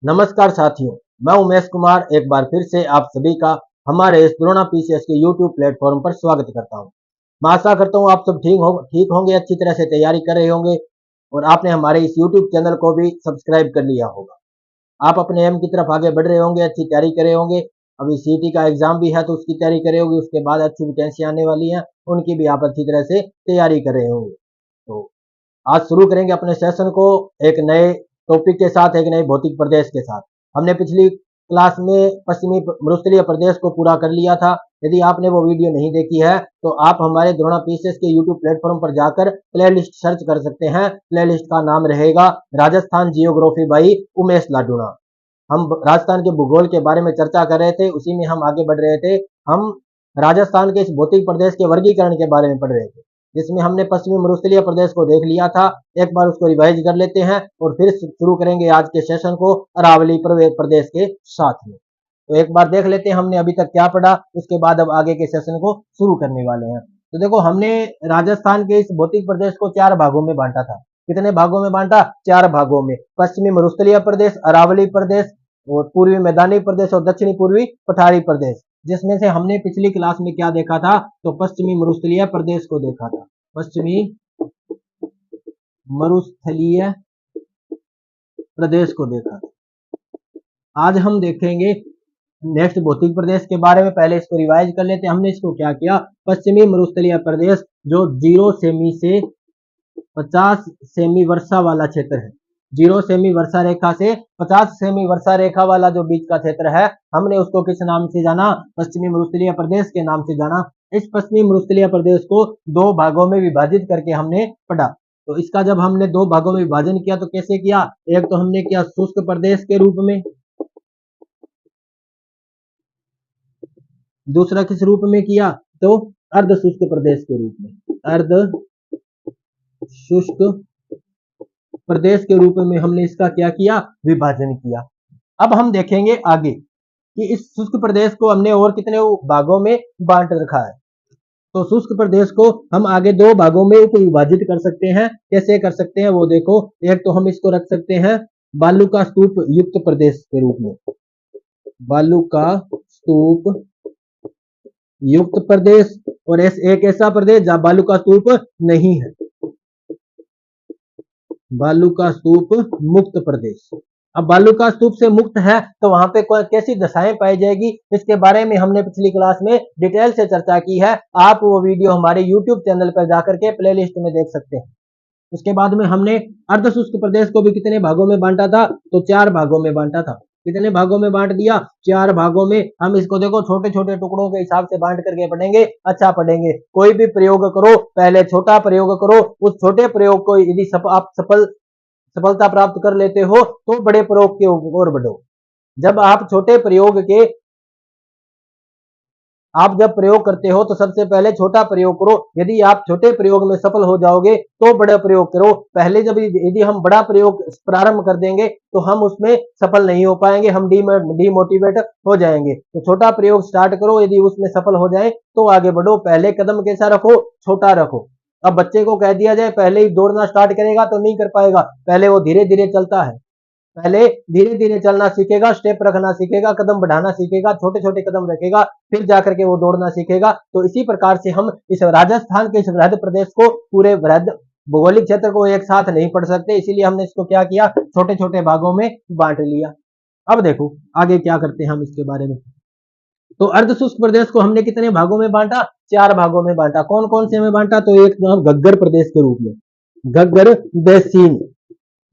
नमस्कार साथियों, मैं उमेश कुमार एक बार फिर से आप सभी का हमारे इस द्रोणा पीसीएस के यूट्यूब प्लेटफॉर्म पर स्वागत करता हूं। मैं आशा करता हूं आप सब ठीक होंगे, अच्छी तरह से तैयारी कर रहे होंगे और आपने हमारे इस यूट्यूब चैनल को भी सब्सक्राइब कर लिया होगा। आप अपने एम की तरफ आगे बढ़ रहे होंगे, अच्छी तैयारी कर रहे होंगे। अभी सीटी का एग्जाम भी है तो उसकी तैयारी कर रहे होंगे, उसके बाद अच्छी वैकेंसी आने वाली है, उनकी भी आप अच्छी तरह से तैयारी कर रहे होंगे। तो आज शुरू करेंगे अपने सेशन को एक नए टॉपिक के साथ, एक नए भौतिक प्रदेश के साथ। हमने पिछली क्लास में पश्चिमी मरुस्थलीय प्रदेश को पूरा कर लिया था। यदि आपने वो वीडियो नहीं देखी है तो आप हमारे द्रोणा पीसीएस के यूट्यूब प्लेटफॉर्म पर जाकर प्लेलिस्ट सर्च कर सकते हैं। प्लेलिस्ट का नाम रहेगा राजस्थान जियोग्राफी बाई उमेश लाडूणा। हम राजस्थान के भूगोल के बारे में चर्चा कर रहे थे, उसी में हम आगे बढ़ रहे थे। हम राजस्थान के इस भौतिक प्रदेश के वर्गीकरण के बारे में पढ़ रहे थे, जिसमें हमने पश्चिमी मरुस्थलीय प्रदेश को देख लिया था। एक बार उसको रिवाइज कर लेते हैं और फिर शुरू करेंगे आज के सेशन को अरावली प्रदेश के साथ में। तो एक बार देख लेते हैं हमने अभी तक क्या पढ़ा, उसके बाद अब आगे के सेशन को शुरू करने वाले हैं। तो देखो, हमने राजस्थान के इस भौतिक प्रदेश को 4 भागों में बांटा था। कितने भागों में बांटा? 4 भागों में। पश्चिमी मरुस्थलीय प्रदेश, अरावली प्रदेश और पूर्वी मैदानी प्रदेश और दक्षिणी पूर्वी पठारी प्रदेश। जिसमें से हमने पिछली क्लास में क्या देखा था? तो पश्चिमी मरुस्थलीय प्रदेश को देखा था। पश्चिमी मरुस्थलीय प्रदेश को देखा था। आज हम देखेंगे नेक्स्ट भौतिक प्रदेश के बारे में। पहले इसको रिवाइज कर लेते हैं। हमने इसको क्या किया? पश्चिमी मरुस्थलीय प्रदेश जो 0 सेमी से 50 सेमी वर्षा वाला क्षेत्र है। 0 सेमी वर्षा रेखा से 50 सेमी वर्षा रेखा वाला जो बीच का क्षेत्र है, हमने उसको किस नाम से जाना? पश्चिमी मरुस्थलीय प्रदेश के नाम से जाना। इस पश्चिमी मरुस्थलीय प्रदेश को 2 भागों में विभाजित करके हमने पढ़ा। तो इसका जब हमने 2 भागों में विभाजन किया तो कैसे किया? एक तो हमने किया शुष्क प्रदेश के रूप में, दूसरा किस रूप में किया? तो अर्ध शुष्क प्रदेश के रूप में। अर्ध शुष्क प्रदेश के रूप में हमने इसका क्या किया? विभाजन किया। अब हम देखेंगे आगे कि इस शुष्क प्रदेश को हमने और कितने भागों में बांट रखा है। तो शुष्क प्रदेश को हम आगे 2 भागों में उप विभाजित कर सकते हैं। कैसे कर सकते हैं वो देखो। एक तो हम इसको रख सकते हैं बालू का स्तूप युक्त प्रदेश के रूप में। बालू का स्तूप युक्त प्रदेश और एक ऐसा प्रदेश जहां बालू का स्तूप नहीं है, बालू का स्तूप मुक्त प्रदेश। अब बालू का स्तूप से मुक्त है तो वहां पे कैसी दशाएं पाई जाएगी, इसके बारे में हमने पिछली क्लास में डिटेल से चर्चा की है। आप वो वीडियो हमारे YouTube चैनल पर जाकर के प्लेलिस्ट में देख सकते हैं। उसके बाद में हमने अर्ध शुष्क प्रदेश को भी कितने भागों में बांटा था? तो 4 भागों में बांटा था। कितने भागों में बांट दिया? 4 भागों में। हम इसको देखो छोटे छोटे टुकड़ों के हिसाब से बांट करके पढ़ेंगे, अच्छा पढ़ेंगे। कोई भी प्रयोग करो पहले छोटा प्रयोग करो, उस छोटे प्रयोग को यदि आप सफलता प्राप्त कर लेते हो तो बड़े प्रयोग की ओर बढ़ो। जब आप छोटे प्रयोग के आप जब प्रयोग करते हो तो सबसे पहले छोटा प्रयोग करो। यदि आप छोटे प्रयोग में सफल हो जाओगे तो बड़ा प्रयोग करो। पहले जब यदि हम बड़ा प्रयोग प्रारंभ कर देंगे तो हम उसमें सफल नहीं हो पाएंगे, हम डीमोटिवेट हो जाएंगे। तो छोटा प्रयोग स्टार्ट करो, यदि उसमें सफल हो जाए तो आगे बढ़ो। पहले कदम कैसा रखो? छोटा रखो। अब बच्चे को कह दिया जाए पहले ही दौड़ना स्टार्ट करेगा तो नहीं कर पाएगा, पहले वो धीरे धीरे चलता है। पहले धीरे धीरे चलना सीखेगा, स्टेप रखना सीखेगा, कदम बढ़ाना सीखेगा, छोटे छोटे कदम रखेगा, फिर जाकर के वो दौड़ना सीखेगा। तो इसी प्रकार से हम इस राजस्थान के इस वृहद प्रदेश को, पूरे वृहद भौगोलिक क्षेत्र को एक साथ नहीं पढ़ सकते, इसीलिए हमने इसको क्या किया? छोटे छोटे भागों में बांट लिया। अब देखो आगे क्या करते हैं हम इसके बारे में। तो अर्ध शुष्क प्रदेश को हमने कितने भागों में बांटा? 4 भागों में बांटा। कौन कौन से में बांटा? तो एक नाम घग्गर प्रदेश के रूप में, घग्गर बेसिन,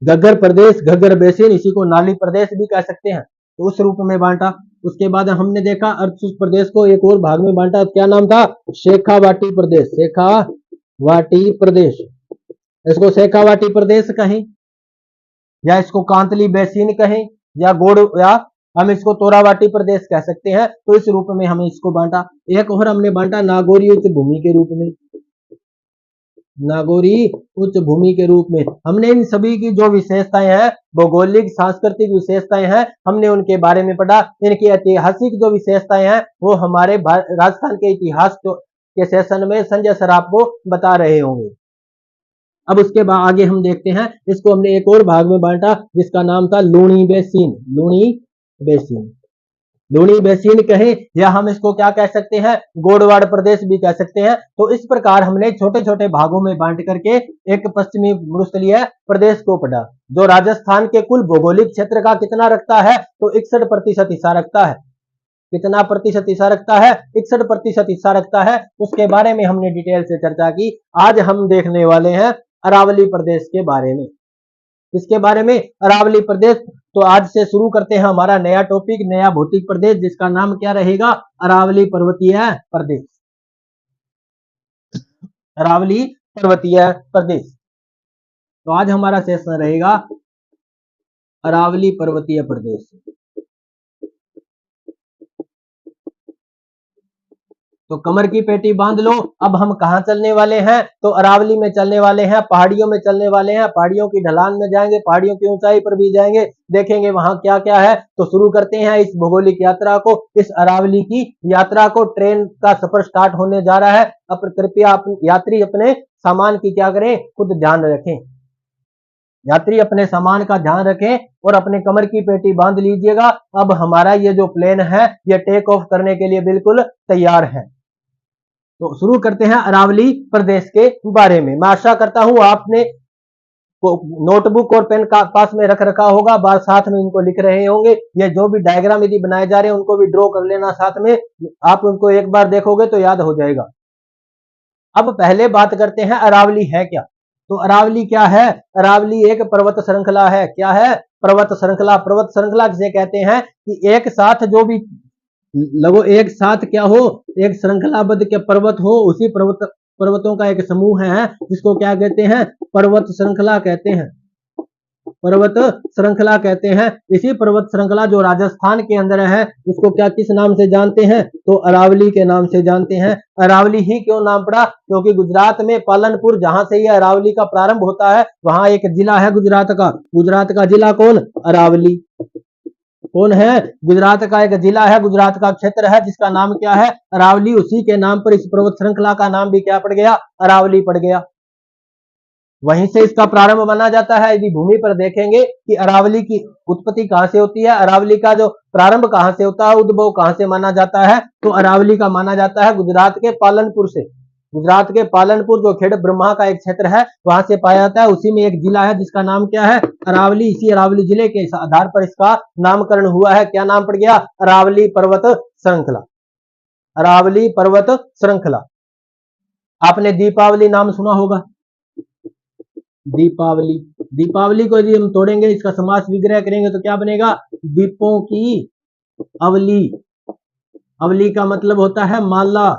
घग्गर प्रदेश, घग्गर बेसिन, इसी को नाली प्रदेश भी कह सकते हैं, तो उस रूप में बांटा। उसके बाद हमने देखा अर्धशुष्क प्रदेश को एक और भाग में बांटा। क्या नाम था? शेखावाटी प्रदेश। शेखावाटी प्रदेश, इसको शेखावाटी प्रदेश कहें या इसको कांतली बेसिन कहें या या हम इसको तोरावाटी प्रदेश कह सकते हैं। तो इस रूप में हमें इसको बांटा। एक और हमने बांटा नागौरी उच्च भूमि के रूप में। नागौरी उच्च भूमि के रूप में हमने इन सभी की जो विशेषताएं हैं, भौगोलिक सांस्कृतिक विशेषताएं हैं, हमने उनके बारे में पढ़ा। इनकी ऐतिहासिक जो विशेषताएं हैं वो हमारे राजस्थान के इतिहास के सेशन में संजय सर आपको बता रहे होंगे। अब उसके बाद आगे हम देखते हैं, इसको हमने एक और भाग में बांटा जिसका नाम था Luni basin. Luni basin, Luni basin कहें या हम इसको क्या कह सकते हैं, गोडवाड़ प्रदेश भी कह सकते हैं। तो इस प्रकार हमने छोटे छोटे भागों में बांट करके एक पश्चिमी मरुस्थलीय प्रदेश को पढ़ा, जो राजस्थान के कुल भौगोलिक क्षेत्र का कितना रखता है, तो 61% हिस्सा रखता है। कितना प्रतिशत हिस्सा रखता है, 61% हिस्सा रखता है। उसके बारे में हमने डिटेल से चर्चा की। आज हम देखने वाले हैं अरावली प्रदेश के बारे में। किसके बारे में, अरावली प्रदेश। तो आज से शुरू करते हैं हमारा नया टॉपिक, नया भौतिक प्रदेश, जिसका नाम क्या रहेगा, अरावली पर्वतीय प्रदेश। अरावली पर्वतीय प्रदेश। तो आज हमारा सेशन रहेगा अरावली पर्वतीय प्रदेश। तो कमर की पेटी बांध लो। अब हम कहां चलने वाले हैं, तो अरावली में चलने वाले हैं, पहाड़ियों में चलने वाले हैं, पहाड़ियों की ढलान में जाएंगे, पहाड़ियों की ऊंचाई पर भी जाएंगे, देखेंगे वहां क्या क्या है। तो शुरू करते हैं इस भौगोलिक यात्रा को, इस अरावली की यात्रा को। ट्रेन का सफर स्टार्ट होने जा रहा है। अब कृपया यात्री अपने सामान की क्या करें, खुद ध्यान रखें। यात्री अपने सामान का ध्यान रखें और अपने कमर की पेटी बांध लीजिएगा। अब हमारा ये जो प्लेन है, ये टेक ऑफ करने के लिए बिल्कुल तैयार है। तो शुरू करते हैं अरावली प्रदेश के बारे में। मैं आशा करता हूं आपने नोटबुक और पेन का पास में रख रखा होगा, बार साथ में इनको लिख रहे होंगे। ये जो भी डायग्राम यदि बनाए जा रहे हैं उनको भी ड्रॉ कर लेना साथ में, आप उनको एक बार देखोगे तो याद हो जाएगा। अब पहले बात करते हैं अरावली है क्या। तो अरावली क्या है, अरावली एक पर्वत श्रृंखला है। क्या है, पर्वत श्रृंखला। पर्वत श्रृंखला जिसे कहते हैं कि एक साथ जो भी लगो एक साथ क्या हो, एक श्रृंखलाबद्ध के पर्वत हो, उसी पर्वतों का एक समूह है, जिसको क्या कहते हैं, पर्वत श्रृंखला कहते हैं। पर्वत श्रृंखला कहते हैं। इसी पर्वत श्रृंखला जो राजस्थान के अंदर है, उसको क्या किस नाम से जानते हैं, तो अरावली के नाम से जानते हैं। अरावली ही क्यों नाम पड़ा, क्योंकि गुजरात में पालनपुर, जहां से यह अरावली का प्रारंभ होता है, वहां एक जिला है गुजरात का। गुजरात का जिला कौन, अरावली। कौन है, गुजरात का एक जिला है, गुजरात का क्षेत्र है, जिसका नाम क्या है, अरावली। उसी के नाम पर इस पर्वत श्रृंखला का नाम भी क्या पड़ गया, अरावली पड़ गया। वहीं से इसका प्रारंभ माना जाता है। यदि भूमि पर देखेंगे कि अरावली की उत्पत्ति कहां से होती है, अरावली का जो प्रारंभ कहां से होता है, उद्भव कहां से माना जाता है, तो अरावली का माना जाता है गुजरात के पालनपुर से। गुजरात के पालनपुर जो खेड़ ब्रह्मा का एक क्षेत्र है, वहां से पाया जाता है। उसी में एक जिला है जिसका नाम क्या है, अरावली। इसी अरावली जिले के आधार पर इसका नामकरण हुआ है। क्या नाम पड़ गया, अरावली पर्वत श्रृंखला। अरावली पर्वत श्रृंखला। आपने दीपावली नाम सुना होगा, दीपावली। दीपावली को यदि हम तोड़ेंगे, इसका समास विग्रह करेंगे तो क्या बनेगा, दीपों की अवली। अवली का मतलब होता है माला।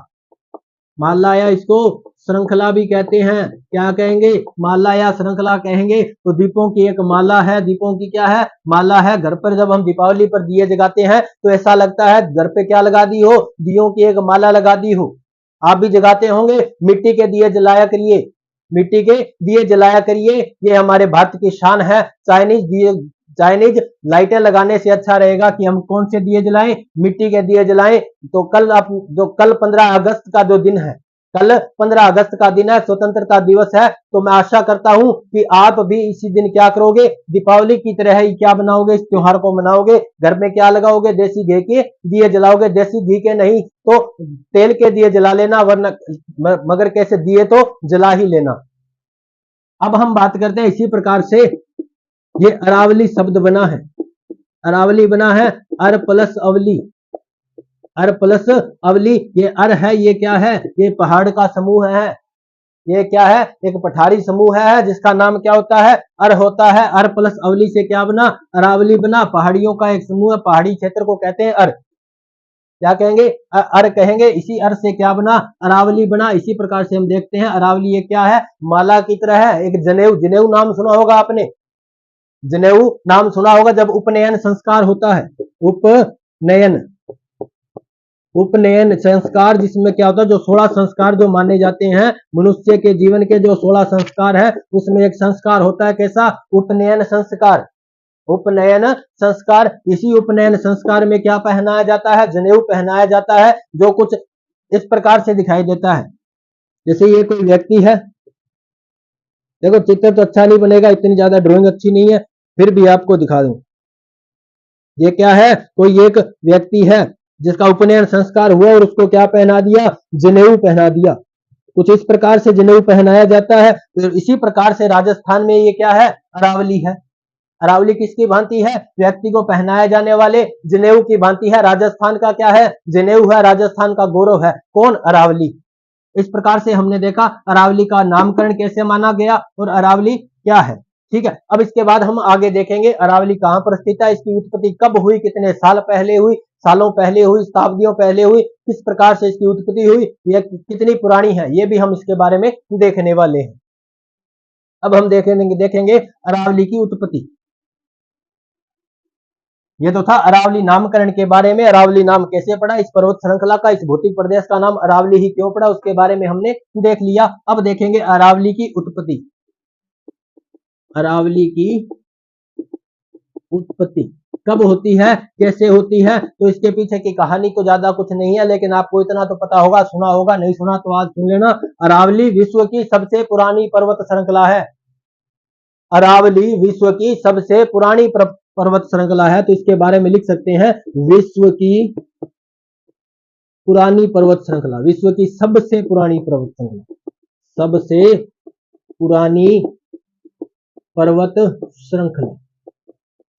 माला या इसको श्रृंखला भी कहते हैं। क्या कहेंगे, माला या श्रृंखला कहेंगे। तो दीपों की एक माला है, दीपों की क्या है, माला है। घर पर जब हम दीपावली पर दिए जगाते हैं तो ऐसा लगता है घर पे क्या लगा दी हो, दियों की एक माला लगा दी हो। आप भी जगाते होंगे, मिट्टी के दिए जलाया करिए, मिट्टी के दिए जलाया करिए। ये हमारे भारत की शान है। चाइनीज दिए, चाइनीज लाइटें लगाने से अच्छा रहेगा कि हम कौन से दिए जलाएं, मिट्टी के दिए जलाएं। तो कल 15 अगस्त का जो दिन है, कल 15 अगस्त का दिन है, स्वतंत्रता दिवस है। तो मैं आशा करता हूं कि आप भी इसी दिन क्या करोगे, दीपावली की तरह ही क्या बनाओगे, इस त्योहार को मनाओगे। घर में क्या लगाओगे, देसी घी के दिए जलाओगे। देसी घी के नहीं तो तेल के दिए जला लेना, वरना मगर कैसे दिए तो जला ही लेना। अब हम बात करते हैं इसी प्रकार से ये अरावली शब्द बना है, अरावली बना है अर प्लस अवली। अर प्लस अवली, ये अर है, ये क्या है, ये पहाड़ का समूह है। ये क्या है, एक पठारी समूह है जिसका नाम क्या होता है, अर होता है। अर प्लस अवली से क्या बना, अरावली बना। पहाड़ियों का एक समूह है, पहाड़ी क्षेत्र को कहते हैं अर। क्या कहेंगे, अर कहेंगे। इसी अर से क्या बना, अरावली बना। इसी प्रकार से हम देखते हैं अरावली ये क्या है, माला की तरह है। एक जनेऊ, जनेऊ नाम सुना होगा आपने, जनेऊ नाम सुना होगा। जब उपनयन संस्कार होता है, उपनयन, उपनयन संस्कार, जिसमें क्या होता है, जो 16 संस्कार जो माने जाते हैं मनुष्य के जीवन के, जो 16 संस्कार है, उसमें एक संस्कार होता है कैसा, उपनयन संस्कार। उपनयन संस्कार। इसी उपनयन संस्कार में क्या पहनाया जाता है, जनेऊ पहनाया जाता है, जो कुछ इस प्रकार से दिखाई देता है। जैसे ये कोई व्यक्ति है, देखो चित्र तो अच्छा नहीं बनेगा, इतनी ज्यादा ड्राइंग अच्छी नहीं है, फिर भी आपको दिखा दूं। ये क्या है, कोई एक व्यक्ति है जिसका उपनयन संस्कार हुआ और उसको क्या पहना दिया, जनेऊ पहना दिया। कुछ इस प्रकार से जनेऊ पहनाया जाता है। तो इसी प्रकार से राजस्थान में ये क्या है, अरावली है। अरावली किसकी भांति है, व्यक्ति को पहनाए जाने वाले जनेऊ की भांति है। राजस्थान का क्या है, जनेऊ है, राजस्थान का गौरव है। कौन, अरावली। इस प्रकार से हमने देखा अरावली का नामकरण कैसे माना गया और अरावली क्या है। ठीक है, अब इसके बाद हम आगे देखेंगे अरावली कहां पर स्थित है, इसकी उत्पत्ति कब हुई, कितने साल पहले हुई, सालों पहले हुई, शताब्दियों पहले हुई, किस प्रकार से इसकी उत्पत्ति हुई, यह कितनी पुरानी है, ये भी हम इसके बारे में देखने वाले हैं। अब हम देखेंगे अरावली की उत्पत्ति। ये तो था अरावली नामकरण के बारे में, अरावली नाम कैसे पड़ा, इस पर्वत श्रृंखला का, इस भौतिक प्रदेश का नाम अरावली ही क्यों पड़ा, उसके बारे में हमने देख लिया। अब देखेंगे अरावली की उत्पत्ति। अरावली की उत्पत्ति कब होती है, कैसे होती है, तो इसके पीछे की कहानी तो ज्यादा कुछ नहीं है, लेकिन आपको इतना तो पता होगा, सुना होगा, नहीं सुना तो आज सुन लेना। अरावली विश्व की सबसे पुरानी पर्वत श्रृंखला है। अरावली विश्व की सबसे पुरानी पर्वत श्रृंखला है, तो इसके बारे में लिख सकते हैं विश्व की पुरानी पर्वत श्रृंखला, विश्व की सबसे पुरानी पर्वत श्रृंखला, सबसे पुरानी पर्वत श्रृंखला,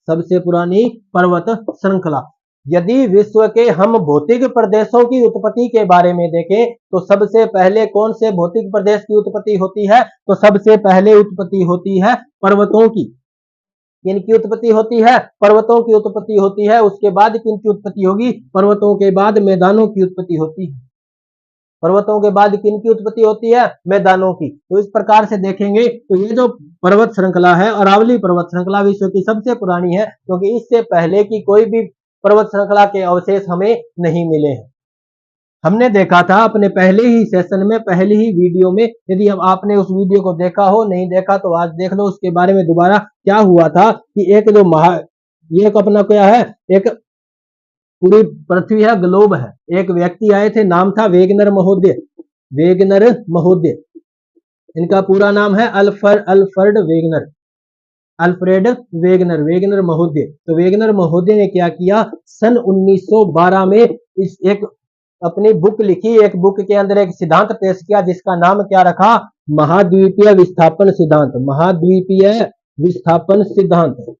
सबसे पुरानी पर्वत श्रृंखला। यदि विश्व के हम भौतिक प्रदेशों की उत्पत्ति के बारे में देखें तो सबसे पहले कौन से भौतिक प्रदेश की उत्पत्ति होती है, तो सबसे पहले उत्पत्ति होती है पर्वतों की। किनकी उत्पत्ति होती है, पर्वतों की उत्पत्ति होती है। उसके बाद किनकी उत्पत्ति होगी, पर्वतों के बाद मैदानों की उत्पत्ति होती है। पर्वतों के बाद किनकी उत्पत्ति होती है, मैदानों की। तो इस प्रकार से देखेंगे तो ये जो पर्वत श्रृंखला है, अरावली पर्वत श्रृंखला विश्व की सबसे पुरानी है, क्योंकि इससे पहले की कोई भी पर्वत श्रृंखला के अवशेष हमें नहीं मिले हैं। हमने देखा था अपने पहले ही सेशन में, पहले ही वीडियो में, यदि अब आपने उस वीडियो को देखा हो, नहीं देखा तो आज देख लो। उसके बारे में दोबारा क्या हुआ था कि एक जो ये अपना क्या है, एक पूरी पृथ्वी है, ग्लोब है, एक व्यक्ति आए थे, नाम था वेगनर महोदय, वेगनर महोदय। इनका पूरा नाम है Alfred Wegener, Alfred Wegener, Wegener महोदय। तो वेगनर महोदय ने क्या किया, सन 1912 में इस एक अपनी बुक लिखी, एक बुक के अंदर एक सिद्धांत पेश किया जिसका नाम क्या रखा, महाद्वीपीय विस्थापन सिद्धांत, महाद्वीपीय विस्थापन सिद्धांत।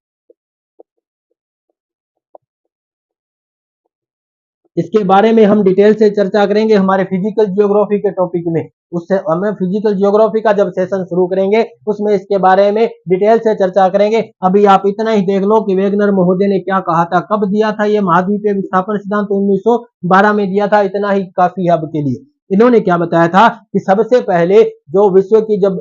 इसके बारे में हम डिटेल से चर्चा करेंगे हमारे फिजिकल जियोग्राफी के टॉपिक में। उससे हमें फिजिकल जियोग्राफी का जब सेशन शुरू करेंगे उसमें इसके बारे में डिटेल से चर्चा करेंगे। अभी आप इतना ही देख लो कि वेगनर महोदय ने क्या कहा था, कब दिया था ये महाद्वीपीय विस्थापन सिद्धांत, 1912 में दिया था। इतना ही काफी है अब के लिए। इन्होंने क्या बताया था कि सबसे पहले जो विश्व की जब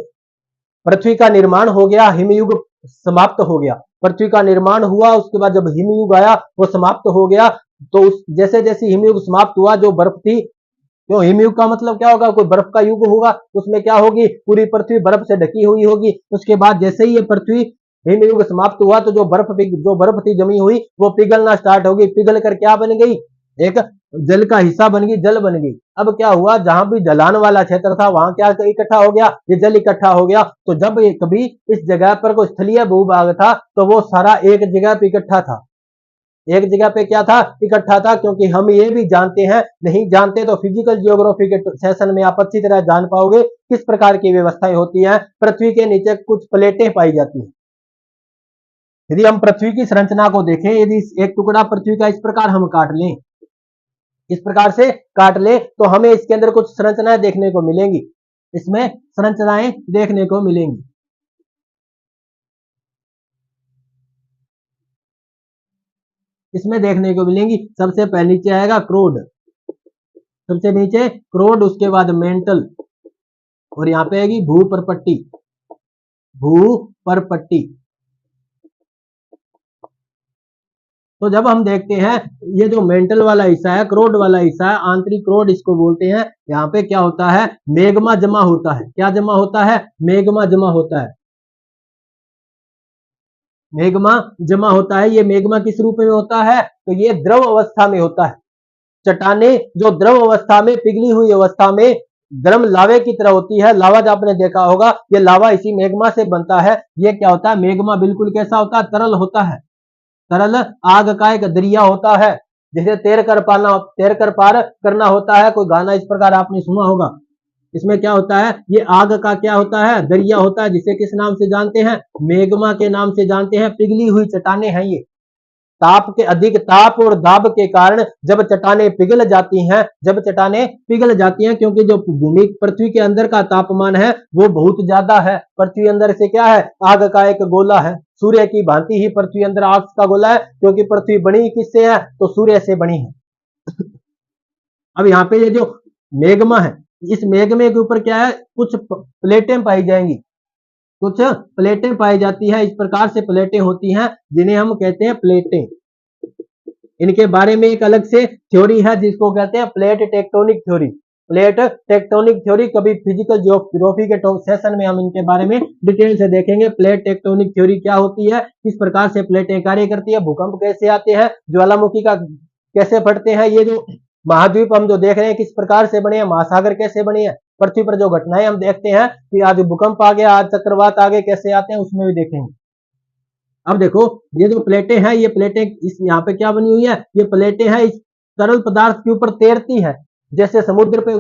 पृथ्वी का निर्माण हो गया, हिमयुग समाप्त हो गया, पृथ्वी का निर्माण हुआ, उसके बाद जब हिमयुग आया वो समाप्त हो गया, तो उस जैसे जैसे हिमयुग समाप्त हुआ, जो बर्फ थी, क्यों हिमयुग का मतलब क्या होगा, कोई बर्फ का युग होगा, उसमें क्या होगी, पूरी पृथ्वी बर्फ से ढकी हुई होगी। उसके बाद जैसे ही ये पृथ्वी हिमयुग समाप्त हुआ तो जो बर्फ थी जमी हुई वो पिघलना स्टार्ट होगी, पिघल कर क्या बन गई, एक जल का हिस्सा बन गई, जल बन गई। अब क्या हुआ, जहां भी ढलान वाला क्षेत्र था वहां क्या इकट्ठा हो गया, ये जल इकट्ठा हो गया। तो जब कभी इस जगह पर कोई स्थलीय भूभाग था तो वो सारा एक जगह पे इकट्ठा था, एक जगह पे क्या था, इकट्ठा था। क्योंकि हम ये भी जानते हैं, नहीं जानते तो फिजिकल जियोग्राफी के सेशन में आप अच्छी तरह जान पाओगे किस प्रकार की व्यवस्थाएं होती हैं। पृथ्वी के नीचे कुछ प्लेटें पाई जाती हैं। यदि हम पृथ्वी की संरचना को देखें, यदि एक टुकड़ा पृथ्वी का इस प्रकार हम काट लें, इस प्रकार से काट ले तो हमें इसके अंदर कुछ संरचनाएं देखने को मिलेंगी, इसमें संरचनाएं देखने को मिलेंगी। इसमें देखने को मिलेंगी, सबसे पहले नीचे आएगा क्रोड, सबसे नीचे क्रोड, उसके बाद मेंटल, और यहाँ पे आएगी भूपरपट्टी, भूपरपट्टी। तो जब हम देखते हैं ये जो मेंटल वाला हिस्सा है, क्रोड वाला हिस्सा है, आंतरिक क्रोड इसको बोलते हैं, यहाँ पे क्या होता है, मेग्मा जमा होता है। क्या जमा होता है, मेग्मा जमा होता है, मेग्मा जमा होता है। ये मेग्मा किस रूप में होता है, तो ये द्रव अवस्था में होता है। चट्टाने जो द्रव अवस्था में, पिघली हुई अवस्था में गर्म लावे की तरह होती है। लावा जो आपने देखा होगा, ये लावा इसी मैग्मा से बनता है। ये क्या होता है, मैग्मा बिल्कुल कैसा होता है, तरल होता है। तरल आग का एक दरिया होता है, जिसे तैर कर पार करना होता है। कोई गाना इस प्रकार आपने सुना होगा। इसमें क्या होता है, ये आग का क्या होता है, दरिया होता है, जिसे किस नाम से जानते हैं, मैग्मा के नाम से जानते हैं। पिघली हुई चट्टानें हैं ये। ताप के अधिक ताप और दाब के कारण जब चट्टानें पिघल जाती हैं, क्योंकि जो भूमि पृथ्वी के अंदर का तापमान है वो बहुत ज्यादा है। पृथ्वी अंदर से क्या है, आग का एक गोला है। सूर्य की भांति ही पृथ्वी अंदर आग का गोला है, क्योंकि पृथ्वी बनी किससे है, तो सूर्य से बनी है। अब यहाँ पे ये जो मैग्मा है, इस मैग्मे के ऊपर क्या है, कुछ प्लेटें पाई जाएंगी, कुछ प्लेटें पाई जाती है। इस प्रकार से प्लेटें होती हैं, जिन्हें हम कहते हैं प्लेटें। इनके बारे में एक अलग से थ्योरी है, जिसको कहते हैं plate tectonic theory. Plate tectonic theory कभी फिजिकल ज्योग्राफी के सेशन में हम इनके बारे में डिटेल से देखेंगे। प्लेट टेक्टोनिक थ्योरी क्या होती है, किस प्रकार से प्लेटें कार्य करती है, भूकंप कैसे आते हैं, ज्वालामुखी का कैसे फटते हैं, ये जो महाद्वीप हम जो देख रहे हैं किस प्रकार से बने हैं, महासागर कैसे बने हैं, पृथ्वी पर जो घटनाएं हम देखते हैं कि आज भूकंप आ गया, आज चक्रवात आ गए, कैसे आते हैं, उसमें भी देखेंगे। अब देखो, ये जो प्लेटें हैं, ये प्लेटें इस यहाँ पे क्या बनी हुई है, ये प्लेटें हैं इस तरल पदार्थ के ऊपर तैरती है। जैसे समुद्र पे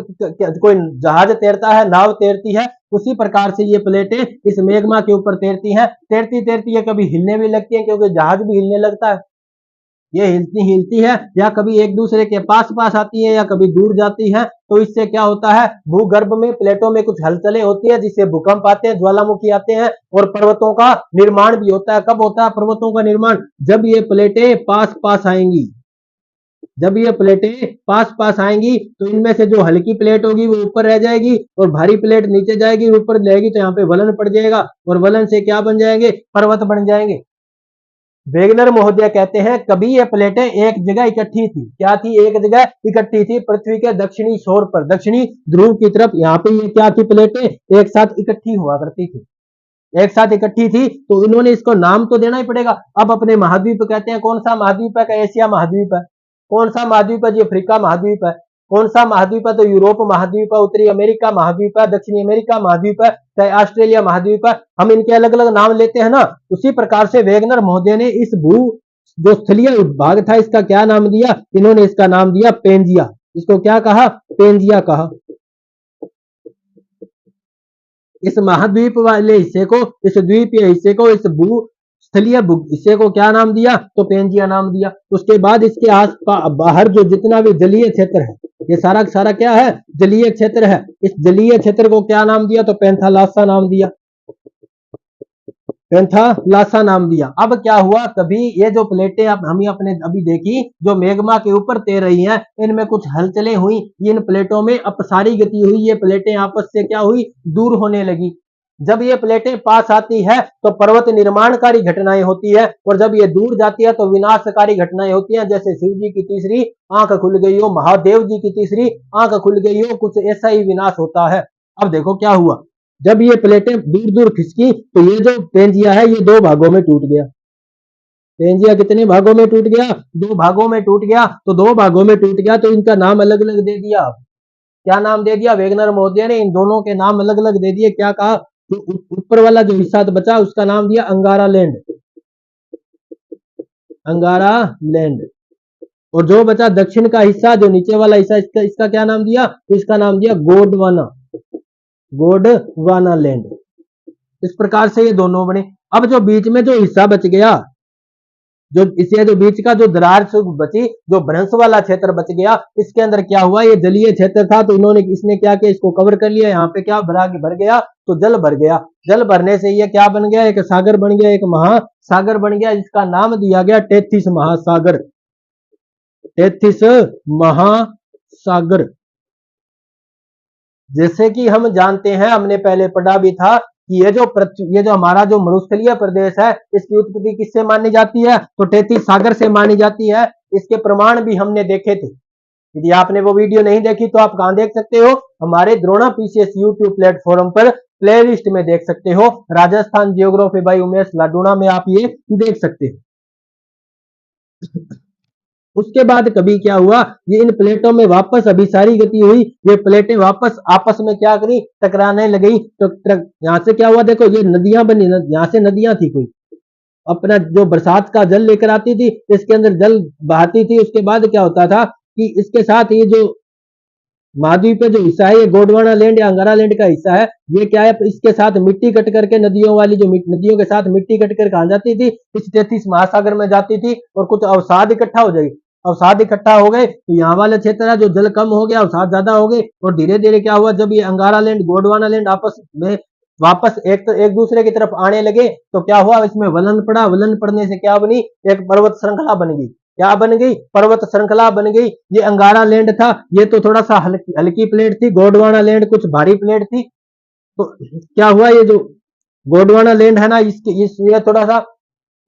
कोई जहाज तैरता है, नाव तैरती है, उसी प्रकार से ये प्लेटें इस मैग्मा के ऊपर तैरती हैं। तैरती तैरती है, कभी हिलने भी लगती है, क्योंकि जहाज भी हिलने लगता है। ये हिलती है, या कभी एक दूसरे के पास पास आती है, या कभी दूर जाती है। तो इससे क्या होता है, भूगर्भ में प्लेटों में कुछ हलचलें होती है, जिससे भूकंप आते हैं, ज्वालामुखी आते हैं, और पर्वतों का निर्माण भी होता है। कब होता है पर्वतों का निर्माण, जब ये प्लेटें पास पास आएंगी। जब ये प्लेटें पास पास आएंगी, तो इनमें से जो हल्की प्लेट होगी वो ऊपर रह जाएगी, और भारी प्लेट नीचे जाएगी, ऊपर जाएगी, तो यहाँ पे वलन पड़ जाएगा, और वलन से क्या बन जाएंगे, पर्वत बन जाएंगे। वेगनर महोदय कहते हैं, कभी ये प्लेटें एक जगह इकट्ठी थी। क्या थी, एक जगह इकट्ठी थी, पृथ्वी के दक्षिणी छोर पर, दक्षिणी ध्रुव की तरफ। यहाँ पे ये क्या थी, प्लेटें एक साथ इकट्ठी हुआ करती थी, एक साथ इकट्ठी थी। तो इन्होंने इसको नाम तो देना ही पड़ेगा। अब अपने महाद्वीप कहते हैं, कौन सा महाद्वीप है, एशिया महाद्वीप है। कौन सा महाद्वीप है जी, अफ्रीका महाद्वीप है। कौन सा महाद्वीप है, तो यूरोप महाद्वीप है, उत्तरी अमेरिका महाद्वीप है, दक्षिणी अमेरिका महाद्वीप है, चाहे ऑस्ट्रेलिया महाद्वीप है। हम इनके अलग अलग नाम लेते हैं ना, उसी प्रकार से वेगनर महोदय ने इस जो स्थलीय भाग था, इसका क्या नाम दिया, इन्होंने इसका नाम दिया पेंजिया। इसको क्या कहा, पेंजिया कहा। इस महाद्वीप वाले हिस्से को, इस द्वीपीय हिस्से को, इस भू स्थलीय हिस्से को क्या नाम दिया, तो पेंजिया नाम दिया। उसके बाद इसके आस बाहर जो जितना भी जलीय क्षेत्र है, ये सारा सारा क्या है, जलीय क्षेत्र है। इस जलीय क्षेत्र को क्या नाम दिया, तो पेंथालासा नाम दिया, पेंथालासा नाम दिया। अब क्या हुआ, कभी ये जो प्लेटें हम अपने अभी देखी, जो मैग्मा के ऊपर तैर रही हैं, इनमें कुछ हलचलें हुई, इन प्लेटों में अपसारी गति हुई, ये प्लेटें आपस से क्या हुई, दूर होने लगी। जब ये प्लेटें पास आती है, तो पर्वत निर्माणकारी घटनाएं होती है, और जब ये दूर जाती है, तो विनाशकारी घटनाएं होती हैं। जैसे शिव जी की तीसरी आंख खुल गई हो, महादेव जी की तीसरी आंख खुल गई हो, कुछ ऐसा ही विनाश होता है। अब देखो क्या हुआ, जब ये प्लेटें दूर दूर खिसकी, तो ये जो पेंजिया है, ये दो भागों में टूट गया। पेंजिया कितने भागों में टूट गया, दो भागों में टूट गया। तो दो भागों में टूट गया, तो इनका नाम अलग अलग दे दिया। क्या नाम दे दिया, वेगनर महोदय ने इन दोनों के नाम अलग अलग दे दिए। क्या कहा, जो ऊपर वाला जो हिस्सा बचा, उसका नाम दिया अंगारा लैंड, अंगारा लैंड। और जो बचा दक्षिण का हिस्सा, जो नीचे वाला हिस्सा, इसका क्या नाम दिया, तो इसका नाम दिया गोंडवाना, गोंडवाना लैंड। इस प्रकार से ये दोनों बने। अब जो बीच में जो हिस्सा बच गया, जो इसे जो बीच का जो दरार बची, जो भ्रंश वाला क्षेत्र बच गया, इसके अंदर क्या हुआ, ये जलीय क्षेत्र था, तो इन्होंने इसने क्या किया, इसको कवर कर लिया। यहाँ पे क्या भर गया, तो जल भर गया। जल भरने से ये क्या बन गया, एक सागर बन गया, एक महासागर बन गया, जिसका नाम दिया गया टेथिस महासागर, टेथिस महासागर। जैसे कि हम जानते हैं, हमने पहले पढ़ा भी था कि ये जो हमारा जो मरुस्थलीय प्रदेश है, इसकी उत्पत्ति किससे मानी जाती है, तो टेथिस सागर से मानी जाती है। इसके प्रमाण भी हमने देखे थे। यदि आपने वो वीडियो नहीं देखी, तो आप कहां देख सकते हो, हमारे द्रोणा पीसीएस यूट्यूब प्लेटफॉर्म पर प्लेलिस्ट में देख सकते हो। राजस्थान जियोग्राफी बाय उमेश लाडूणा में आप ये देख सकते हो। उसके बाद कभी क्या हुआ, ये इन प्लेटों में वापस अभिसारी गति हुई, ये प्लेटें वापस आपस में क्या करी, टकराने लगी। तो यहाँ से क्या हुआ, देखो ये नदियां बनी, यहाँ से नदियां थी कोई, अपना जो बरसात का जल लेकर आती थी, इसके अंदर जल बहाती थी। उसके बाद क्या होता था कि इसके साथ ये जो महाद्वीप जो हिस्सा है, ये गोंडवाना लैंड या अंगारा लैंड का हिस्सा है, ये क्या है, इसके साथ मिट्टी कट करके नदियों वाली जो नदियों के साथ मिट्टी कट कर कहा जाती थी, इस 33 महासागर में जाती थी और कुछ अवसाद इकट्ठा हो जाएगी। अवसाद इकट्ठा हो गए तो यहाँ वाला क्षेत्र है जो जल कम हो गया, अवसाद ज्यादा हो गए, और धीरे धीरे क्या हुआ, जब ये अंगारा लैंड गोंडवाना लैंड आपस में वापस एक दूसरे की तरफ आने लगे तो क्या हुआ, इसमें वलन पड़ा। वलन पड़ने से क्या बनी, एक पर्वत श्रृंखला बन गई। क्या बन गई, पर्वत श्रृंखला बन गई। ये अंगारा लैंड था, ये तो थोड़ा सा हल्की प्लेट थी, गोंडवाना लैंड कुछ भारी प्लेट थी। तो क्या हुआ, ये जो गोंडवाना लैंड है ना, ये थोड़ा सा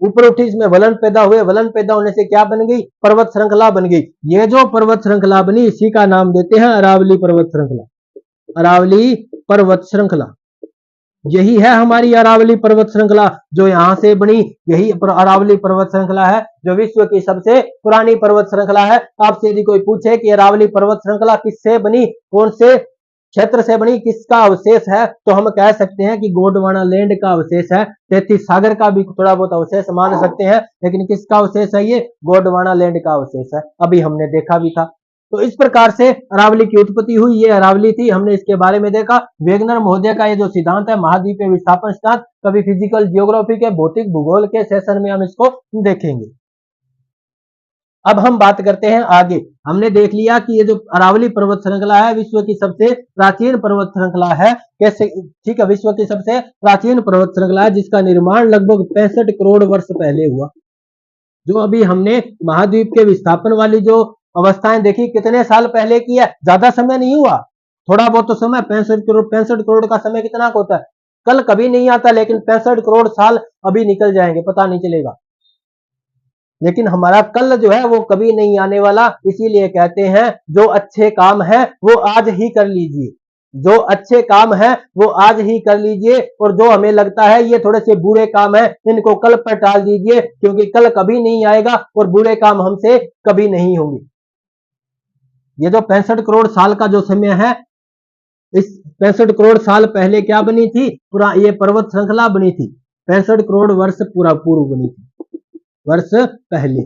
ऊपर उठी, इसमें वलन पैदा हुए। वलन पैदा होने से क्या बन गई, पर्वत श्रृंखला बन गई। ये जो पर्वत श्रृंखला बनी, इसी का नाम देते हैं अरावली पर्वत श्रृंखला। अरावली पर्वत श्रृंखला, यही है हमारी अरावली पर्वत श्रृंखला जो यहां से बनी। यही अरावली पर्वत श्रृंखला है जो विश्व की सबसे पुरानी पर्वत श्रृंखला है। आपसे यदि कोई पूछे कि अरावली पर्वत श्रृंखला किससे बनी, कौन से क्षेत्र से बनी, किसका अवशेष है, तो हम कह सकते हैं कि गोंडवाना लैंड का अवशेष है। 33 सागर का भी थोड़ा बहुत अवशेष मान सकते हैं, लेकिन किसका अवशेष है, ये गोंडवाना लैंड का अवशेष है। अभी हमने देखा भी था। तो इस प्रकार से अरावली की उत्पत्ति हुई, ये अरावली थी, हमने इसके बारे में देखा। वेगनर महोदय का ये जो सिद्धांत है, महाद्वीपीय विस्थापन सिद्धांत, कभी फिजिकल जियोग्राफी के भौतिक भूगोल के सेशन में हम इसको देखेंगे। अब हम बात करते हैं आगे। हमने देख लिया कि ये जो अरावली पर्वत श्रृंखला है विश्व की सबसे प्राचीन पर्वत श्रृंखला है। कैसे, ठीक है, विश्व की सबसे प्राचीन पर्वत श्रृंखला है जिसका निर्माण लगभग 65 करोड़ वर्ष पहले हुआ। जो अभी हमने महाद्वीप के विस्थापन वाली जो अवस्थाएं देखी, कितने साल पहले की है, ज्यादा समय नहीं हुआ, थोड़ा बहुत तो समय, 65 करोड़ का समय कितना होता है, कल कभी नहीं आता, लेकिन 65 करोड़ साल अभी निकल जाएंगे, पता नहीं चलेगा। लेकिन हमारा कल जो है वो कभी नहीं आने वाला। इसीलिए कहते हैं जो अच्छे काम है वो आज ही कर लीजिए, जो अच्छे काम है वो आज ही कर लीजिए, और जो हमें लगता है ये थोड़े से बुरे काम है इनको कल पर टाल दीजिए, क्योंकि कल कभी नहीं आएगा और बुरे काम हमसे कभी नहीं होंगे। ये जो 65 करोड़ साल का जो समय है, इस 65 करोड़ साल पहले क्या बनी थी, पूरा ये पर्वत श्रृंखला बनी थी। 65 करोड़ वर्ष पूरा पूर्व बनी थी, वर्ष पहले।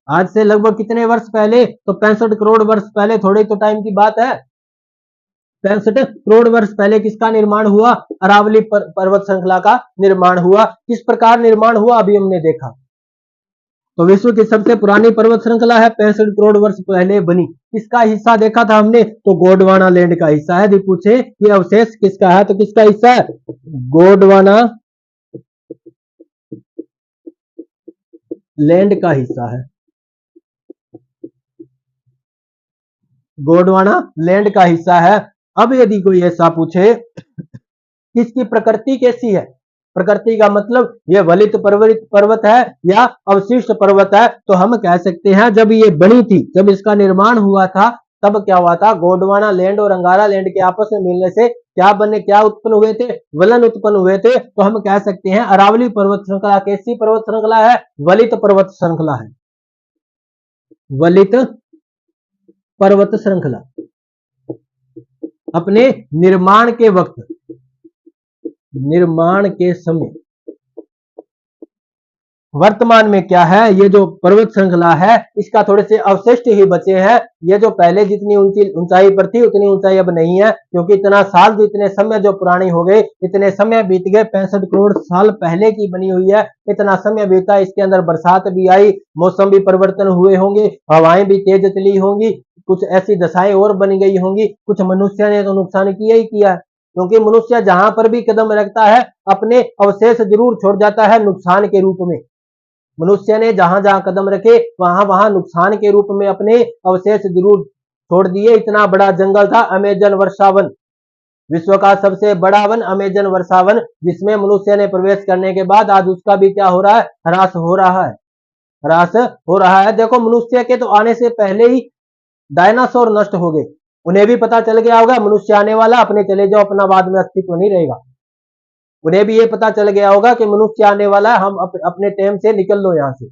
आज से लगभग कितने वर्ष पहले, तो 65 करोड़ वर्ष पहले, थोड़े तो टाइम की बात है। 65 करोड़ वर्ष पहले किसका निर्माण हुआ, अरावली पर्वत श्रृंखला का निर्माण हुआ। किस प्रकार निर्माण हुआ अभी हमने देखा। तो विश्व की सबसे पुरानी पर्वत श्रृंखला है, 65 करोड़ वर्ष पहले बनी। किसका हिस्सा देखा था हमने, तो गोंडवाना लैंड का हिस्सा है। यदि पूछे ये अवशेष किसका है, तो किसका हिस्सा है, गोंडवाना लैंड का हिस्सा है। गोंडवाना लैंड का हिस्सा है। अब यदि कोई ऐसा पूछे कि इसकी प्रकृति कैसी है, प्रकृति का मतलब ये वलित पर्वत है या अवशिष्ट पर्वत है, तो हम कह सकते हैं जब ये बनी थी, जब इसका निर्माण हुआ था, तब क्या हुआ था, गोंडवाना लैंड और अंगारा लैंड के आपस में मिलने से क्या उत्पन्न हुए थे, वलन उत्पन्न हुए थे। तो हम कह सकते हैं अरावली पर्वत श्रृंखला कैसी पर्वत श्रृंखला है, वलित पर्वत श्रृंखला है, वलित पर्वत श्रृंखला। अपने निर्माण के वक्त, निर्माण के समय, वर्तमान में क्या है, ये जो पर्वत श्रृंखला है इसका थोड़े से अवशिष्ट ही बचे हैं। ये जो पहले जितनी ऊंचाई पर थी उतनी ऊंचाई अब नहीं है, क्योंकि इतना साल, इतने समय जो पुरानी हो गए, इतने समय बीत गए, 65 करोड़ साल पहले की बनी हुई है, इतना समय बीता, इसके अंदर बरसात भी आई, मौसम भी परिवर्तन हुए होंगे, हवाएं भी तेज चली होंगी, कुछ ऐसी दशाएं और बन गई होंगी, कुछ मनुष्य ने तो नुकसान किया ही किया है, क्योंकि मनुष्य जहां पर भी कदम रखता है अपने अवशेष जरूर छोड़ जाता है नुकसान के रूप में। मनुष्य ने जहां जहां कदम रखे वहां वहां नुकसान के रूप में अपने अवशेष जरूर छोड़ दिए। इतना बड़ा जंगल था अमेजन वर्षावन, विश्व का सबसे बड़ा वन अमेजन वर्षावन, जिसमें मनुष्य ने प्रवेश करने के बाद आज उसका भी क्या हो रहा है, ह्रास हो रहा है, ह्रास हो रहा है। देखो मनुष्य के तो आने से पहले ही डायनासोर नष्ट हो गए, उन्हें भी पता चल गया होगा मनुष्य आने वाला, अपने चले जाओ, अपना बाद में अस्तित्व नहीं रहेगा। उन्हें भी ये पता चल गया होगा कि मनुष्य आने वाला है, हम अपने टाइम से निकल लो यहां से।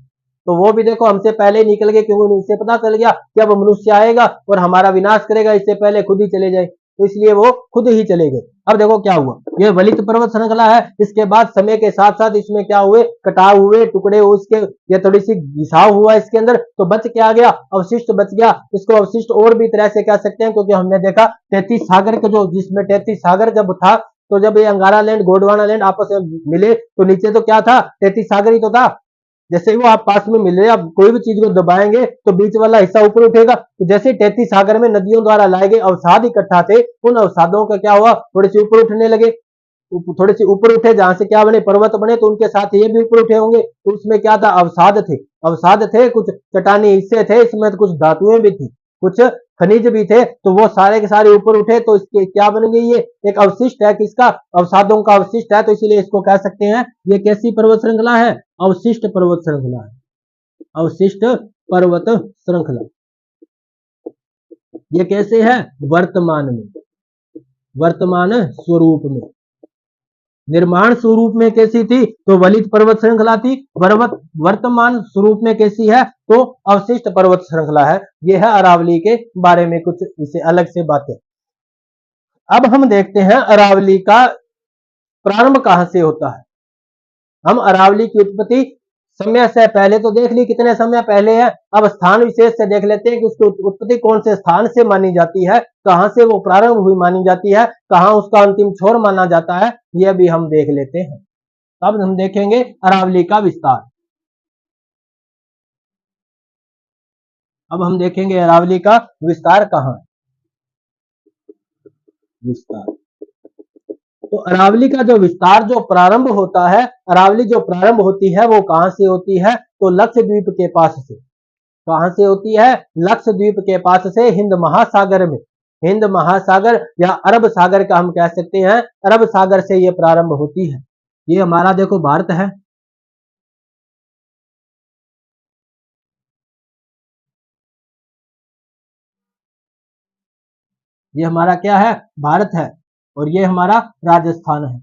तो वो भी देखो हमसे पहले ही निकल गए, क्योंकि उनसे पता चल गया कि अब मनुष्य आएगा और हमारा विनाश करेगा, इससे पहले खुद ही चले जाए, तो इसलिए वो खुद ही चले गए। अब देखो क्या हुआ, ये वलित पर्वत श्रृंखला है। इसके बाद समय के साथ साथ इसमें क्या हुए, कटाव हुए, टुकड़े हुए, उसके ये थोड़ी सी घिसाव हुआ इसके अंदर, तो बच क्या गया, अवशिष्ट बच गया। इसको अवशिष्ट और भी तरह से कह सकते हैं, क्योंकि हमने देखा 33 सागर के जो, जिसमें 33 सागर जब था, तो जब ये अंगारा लैंड गोंडवाना लैंड आपस में मिले, तो नीचे तो क्या था, 33 सागर ही तो था। जैसे ही वो आप पास में मिल रहे हैं, आप कोई भी चीज को दबाएंगे तो बीच वाला हिस्सा ऊपर उठेगा। तो जैसे 33 सागर में नदियों द्वारा लाए गए अवसाद इकट्ठा थे, उन अवसादों का क्या हुआ, थोड़े से ऊपर उठने लगे, थोड़े से ऊपर उठे, जहां से क्या बने, पर्वत बने, तो उनके साथ ये भी ऊपर उठे होंगे। तो उसमें क्या था, अवसाद थे, अवसाद थे, कुछ चट्टानी हिस्से थे, इसमें तो कुछ धातुएं भी थी, कुछ खनिज भी थे, तो वो सारे के सारे ऊपर उठे, तो इसके क्या बन गई, ये एक अवशिष्ट है, किसका, अवसादों का अवशिष्ट है, तो इसीलिए इसको कह सकते हैं ये कैसी पर्वत श्रृंखला है, अवशिष्ट पर्वत श्रृंखला है, अवशिष्ट पर्वत श्रृंखला। ये कैसे है, वर्तमान में, वर्तमान स्वरूप में, निर्माण स्वरूप में कैसी थी, तो वलित पर्वत श्रृंखला थी। वर्तमान स्वरूप में कैसी है, तो अवशिष्ट पर्वत श्रृंखला है। यह है अरावली के बारे में कुछ इसे अलग से बातें। अब हम देखते हैं अरावली का प्रारंभ कहां से होता है। हम अरावली की उत्पत्ति समय से पहले तो देख ली, कितने समय पहले है। अब स्थान विशेष से देख लेते हैं कि उसकी उत्पत्ति कौन से स्थान से मानी जाती है, कहां से वो प्रारंभ हुई मानी जाती है, कहां उसका अंतिम छोर माना जाता है, यह भी हम देख लेते हैं। अब हम देखेंगे अरावली का विस्तार। अब हम देखेंगे अरावली का विस्तार कहां है, विस्तार। तो अरावली का जो विस्तार, जो प्रारंभ होता है, अरावली जो प्रारंभ होती है वो कहां से होती है, तो लक्षद्वीप के पास से। कहां से होती है, लक्षद्वीप के पास से, हिंद महासागर में, हिंद महासागर या अरब सागर का हम कह सकते हैं, अरब सागर से ये प्रारंभ होती है। ये हमारा देखो भारत है, ये हमारा क्या है, भारत है, और ये हमारा राजस्थान है।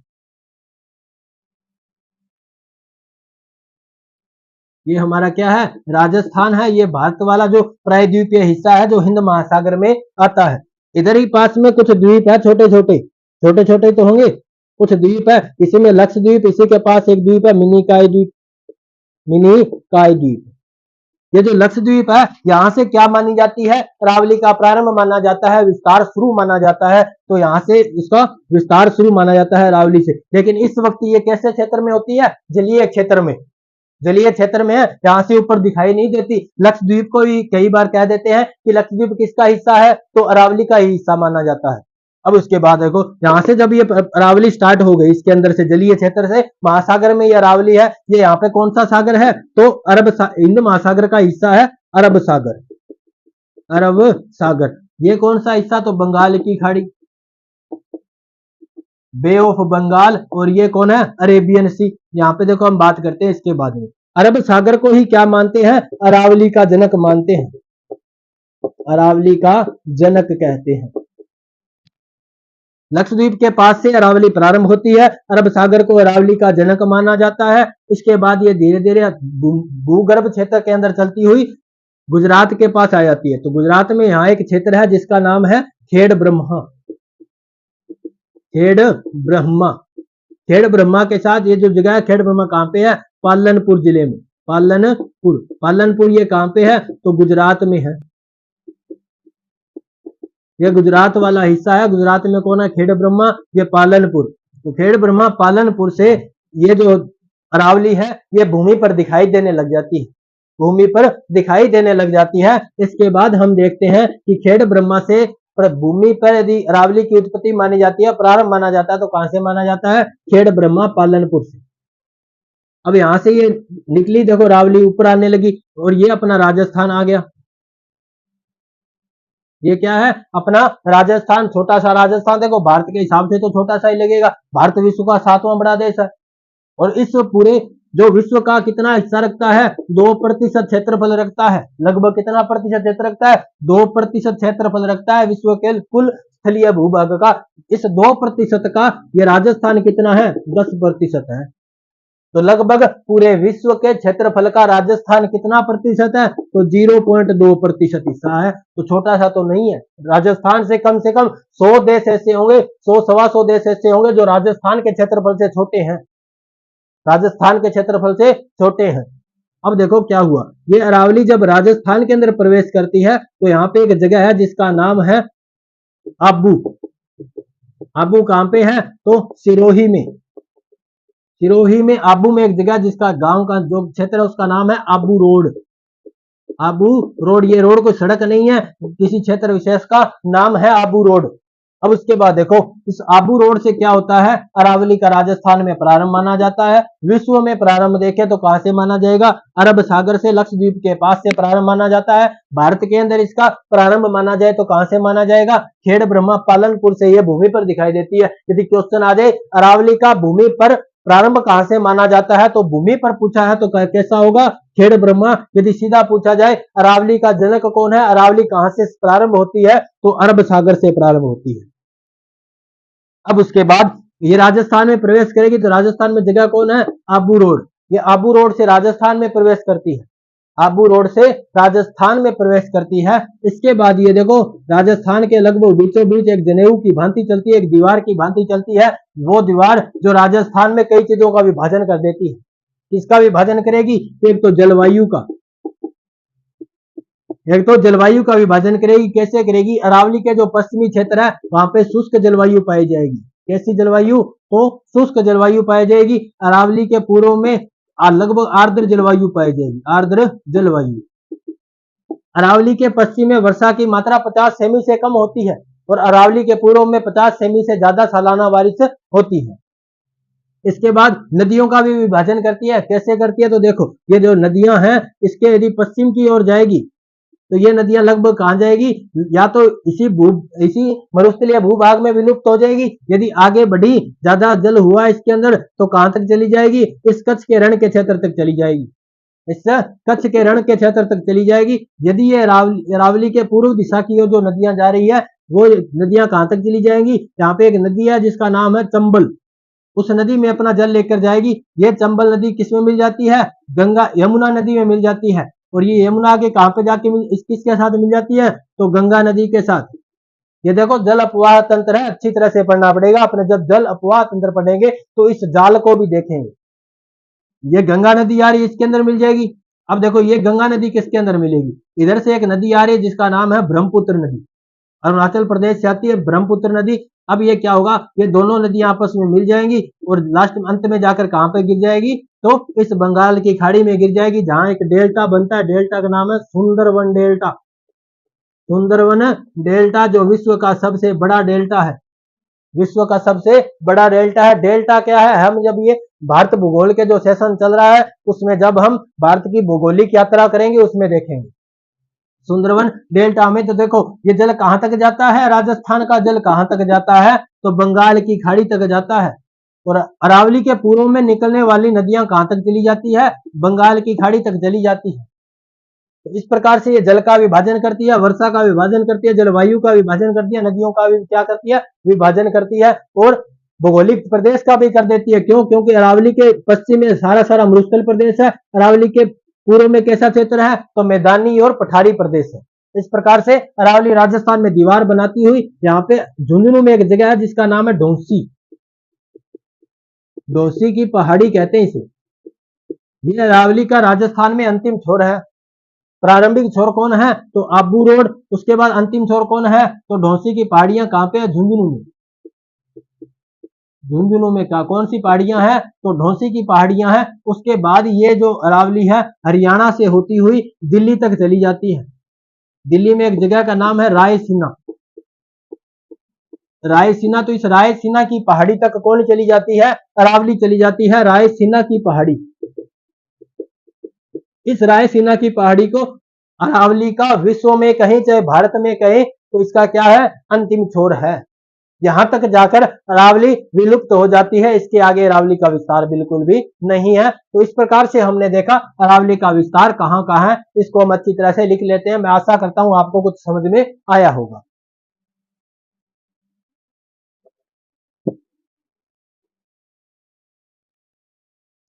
ये हमारा क्या है, राजस्थान है। ये भारत वाला जो प्रायद्वीपीय हिस्सा है, जो हिंद महासागर में आता है। इधर ही पास में कुछ द्वीप है, छोटे छोटे, छोटे छोटे तो होंगे, कुछ द्वीप है, इसी में लक्षद्वीप, इसी के पास एक द्वीप है मिनी काय द्वीप, मिनी काय द्वीप। ये जो लक्षद्वीप है, यहाँ से क्या मानी जाती है, अरावली का प्रारंभ माना जाता है, विस्तार शुरू माना जाता है। तो यहाँ से इसका विस्तार शुरू माना जाता है अरावली से। लेकिन इस वक्त ये कैसे क्षेत्र में होती है, जलीय क्षेत्र में, जलीय क्षेत्र में है, यहाँ से ऊपर दिखाई नहीं देती। लक्षद्वीप को भी कई बार कह देते हैं कि लक्षद्वीप किसका हिस्सा है, तो अरावली का ही हिस्सा माना जाता है। अब उसके बाद देखो, यहाँ से जब ये अरावली स्टार्ट हो गई, इसके अंदर से जलीय क्षेत्र से महासागर में ये अरावली है। ये यहाँ पे कौन सा सागर है, तो हिंद महासागर का हिस्सा है अरब सागर, अरब सागर। ये कौन सा हिस्सा, तो बंगाल की खाड़ी, बे ऑफ बंगाल, और ये कौन है, अरेबियन सी। यहाँ पे देखो हम बात करते हैं इसके बाद में। अरब सागर को ही क्या मानते हैं, अरावली का जनक मानते हैं, अरावली का जनक कहते हैं। लक्षद्वीप के पास से अरावली प्रारंभ होती है, अरब सागर को अरावली का जनक माना जाता है। इसके बाद ये धीरे धीरे भूगर्भ क्षेत्र के अंदर चलती हुई गुजरात के पास आ जाती है। तो गुजरात में यहाँ एक क्षेत्र है जिसका नाम है खेड़ ब्रह्मा, खेड़ ब्रह्मा। खेड़ ब्रह्मा के साथ ये जो जगह है, खेड़ ब्रह्मा कहाँ पे है, पालनपुर जिले में, पालनपुर, पालनपुर ये कहाँ पे है, तो गुजरात में है। ये गुजरात वाला हिस्सा है। गुजरात में कौन है, खेड़ ब्रह्मा, ये पालनपुर। तो खेड़ ब्रह्मा पालनपुर से ये जो अरावली है, ये भूमि पर दिखाई देने लग जाती है, भूमि पर दिखाई देने लग जाती है। इसके बाद हम देखते हैं कि खेड़ ब्रह्मा से भूमि पर यदि अरावली की उत्पत्ति मानी जाती है, प्रारंभ माना जाता है, तो कहां से माना जाता है, खेड़ ब्रह्मा पालनपुर से। अब यहां से ये निकली, देखो अरावली ऊपर आने लगी, और ये अपना राजस्थान आ गया। ये क्या है, अपना राजस्थान, छोटा सा राजस्थान। देखो भारत के हिसाब से तो छोटा सा ही लगेगा, भारत विश्व का 7वां बड़ा देश है, और इस पूरे जो विश्व का कितना हिस्सा रखता है, 2% क्षेत्रफल रखता है। लगभग कितना प्रतिशत क्षेत्र रखता है, 2% क्षेत्रफल रखता है विश्व के कुल स्थलीय भूभाग का। इस 2% का ये राजस्थान कितना है, 10% है। तो लगभग पूरे विश्व के क्षेत्रफल का राजस्थान कितना प्रतिशत है? तो 0.2% हिस्सा है। तो छोटा सा तो नहीं है। राजस्थान से कम 100 देश ऐसे होंगे, 100 सवा 100 देश ऐसे होंगे जो राजस्थान के क्षेत्रफल से छोटे हैं, राजस्थान के क्षेत्रफल से छोटे हैं। अब देखो क्या हुआ, ये अरावली जब राजस्थान के अंदर प्रवेश करती है तो यहाँ पे एक जगह है जिसका नाम है आबू। आबू कहाँ पे है? तो सिरोही में। सिरोही में आबू में एक जगह जिसका गांव का जो क्षेत्र है उसका नाम है आबू रोड। आबू रोड, ये रोड कोई सड़क नहीं है, किसी क्षेत्र विशेष का नाम है आबू रोड। अब उसके बाद देखो इस आबू रोड से क्या होता है, अरावली का राजस्थान में प्रारंभ माना जाता है। विश्व में प्रारंभ देखें तो कहां से माना जाएगा? अरब सागर से लक्षद्वीप के पास से प्रारंभ माना जाता है। भारत के अंदर इसका प्रारंभ माना जाए तो कहां से माना जाएगा? खेड़ ब्रह्मा पालनपुर से यह भूमि पर दिखाई देती है। यदि क्वेश्चन आ जाए अरावली का भूमि पर प्रारंभ कहां से माना जाता है तो भूमि पर पूछा है तो कैसा होगा? खेड़ ब्रह्मा। यदि सीधा पूछा जाए अरावली का जनक कौन है, अरावली कहां से प्रारंभ होती है, तो अरब सागर से प्रारंभ होती है। अब उसके बाद ये राजस्थान में प्रवेश करेगी तो राजस्थान में जगह कौन है? आबू रोड। ये आबू रोड से राजस्थान में प्रवेश करती है। आबू रोड से राजस्थान में प्रवेश करती है। इसके बाद ये देखो राजस्थान के लगभग बीचों बीच एक जनेऊ की भांति चलती है, एक दीवार की भांति चलती है। वो दीवार जो राजस्थान में कई चीजों का विभाजन कर देती है। किसका विभाजन करेगी? एक तो जलवायु का, एक तो जलवायु का विभाजन करेगी। कैसे करेगी? अरावली के जो पश्चिमी क्षेत्र है वहां पे शुष्क जलवायु पाई जाएगी। कैसी जलवायु? तो शुष्क जलवायु पाई जाएगी। अरावली के पूर्व में लगभग आर्द्र जलवायु पाई जाएगी, आर्द्र जलवायु। अरावली के पश्चिम में वर्षा की मात्रा 50 सेमी से कम होती है और अरावली के पूर्व में 50 सेमी से ज्यादा सालाना बारिश होती है। इसके बाद नदियों का भी विभाजन करती है। कैसे करती है? तो देखो ये जो नदियां हैं इसके यदि पश्चिम की ओर जाएगी तो ये नदियां लगभग कहां जाएगी? या तो इसी मरुस्थलीय भूभाग में विलुप्त हो जाएगी। यदि आगे बढ़ी, ज्यादा जल हुआ इसके अंदर तो कहां तक चली जाएगी? इस कच्छ के रण के क्षेत्र तक चली जाएगी। इस कच्छ के रण के क्षेत्र तक चली जाएगी। यदि ये अरावली के पूर्व दिशा की ओर जो नदियां जा रही है वो नदियां कहां तक चली जाएंगी? यहाँ पे एक नदी है जिसका नाम है चंबल। उस नदी में अपना जल लेकर जाएगी। ये चंबल नदी किसमें मिल जाती है? गंगा यमुना नदी में मिल जाती है। और ये यमुना के कहां पे जाके किसके साथ मिल जाती है? तो गंगा नदी के साथ। ये देखो जल अपवाह तंत्र है, अच्छी तरह से पढ़ना पड़ेगा। अपने जब जल अपवाह तंत्र पढ़ेंगे तो इस जाल को भी देखेंगे। ये गंगा नदी आ रही है, इसके अंदर मिल जाएगी। अब देखो ये गंगा नदी किसके अंदर मिलेगी? इधर से एक नदी आ रही है जिसका नाम है ब्रह्मपुत्र नदी, अरुणाचल प्रदेश से आती है ब्रह्मपुत्र नदी। अब ये क्या होगा? ये दोनों नदियां आपस में मिल जाएंगी और लास्ट अंत में जाकर कहां पे गिर जाएगी? तो इस बंगाल की खाड़ी में गिर जाएगी, जहां एक डेल्टा बनता है। डेल्टा का नाम है सुंदरवन डेल्टा। सुंदरवन डेल्टा जो विश्व का सबसे बड़ा डेल्टा है, विश्व का सबसे बड़ा डेल्टा है। डेल्टा क्या है? हम जब ये भारत भूगोल के जो सेशन चल रहा है उसमें जब हम भारत की भौगोलिक यात्रा करेंगे उसमें देखेंगे सुंदरवन डेल्टा में। तो देखो ये जल कहां तक जाता है? राजस्थान का जल कहां तक जाता है? तो बंगाल की खाड़ी तक जाता है। और अरावली के पूर्व में निकलने वाली नदियां कहां तक चली जाती है? बंगाल की खाड़ी तक चली जाती है। तो इस प्रकार से ये जल का विभाजन करती है, वर्षा का विभाजन करती है, जलवायु का विभाजन करती है, नदियों का भी क्या करती है? विभाजन करती है। और भौगोलिक प्रदेश का भी कर देती है। क्यों? क्योंकि अरावली के पश्चिम में सारा सारा मरुस्थल प्रदेश है, अरावली के पूर्व में कैसा क्षेत्र है? तो मैदानी और पठारी प्रदेश है। इस प्रकार से अरावली राजस्थान में दीवार बनाती हुई यहाँ पे झुंझुनू में एक जगह है जिसका नाम है ढोंसी। ढोंसी की पहाड़ी कहते हैं इसे। ये अरावली का राजस्थान में अंतिम छोर है। प्रारंभिक छोर कौन है? तो आबू रोड। उसके बाद अंतिम छोर कौन है? तो ढोंसी की पहाड़ियां कहां पे है? झुंझुनू में। झुंझुनू में क्या कौन सी पहाड़ियां हैं? तो ढोंसी की पहाड़ियां हैं। उसके बाद ये जो अरावली है हरियाणा से होती हुई दिल्ली तक चली जाती है। दिल्ली में एक जगह का नाम है रायसीना। रायसीना, तो इस रायसीना की पहाड़ी तक कौन चली जाती है? अरावली चली जाती है, रायसीना की पहाड़ी। इस रायसीना की पहाड़ी को अरावली का विश्व में कहीं चाहे भारत में कहीं तो इसका क्या है? अंतिम छोर है। यहां तक जाकर अरावली विलुप्त हो जाती है। इसके आगे अरावली का विस्तार बिल्कुल भी नहीं है। तो इस प्रकार से हमने देखा अरावली का विस्तार कहां कहां है। इसको हम अच्छी तरह से लिख लेते हैं। मैं आशा करता हूं आपको कुछ समझ में आया होगा।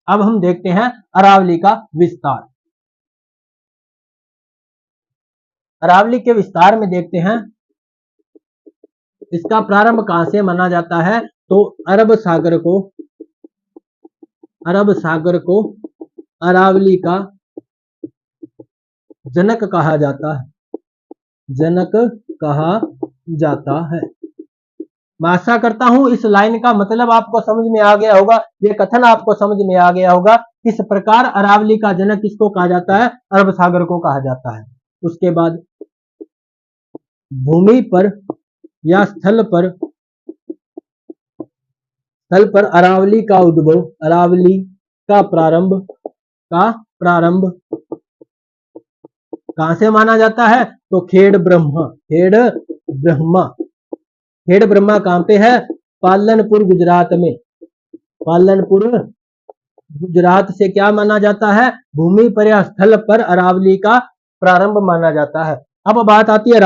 अब हम देखते हैं अरावली का विस्तार। अरावली के विस्तार में देखते हैं इसका प्रारंभ कहां से माना जाता है, तो अरब सागर को अरावली का जनक कहा जाता है। मैं आशा करता हूं इस लाइन का मतलब आपको समझ में आ गया होगा, ये कथन आपको समझ में आ गया होगा। किस प्रकार अरावली का जनक किसको कहा जाता है, अरब सागर को कहा जाता है। उसके बाद भूमि पर या स्थल पर अरावली का उद्भव, अरावली का प्रारंभ कहां से माना जाता है, तो खेड़ ब्रह्मा कहां पे है, पालनपुर गुजरात में। पालनपुर गुजरात से क्या माना जाता है, भूमि पर या स्थल पर अरावली का प्रारंभ माना जाता है। अब बात आती है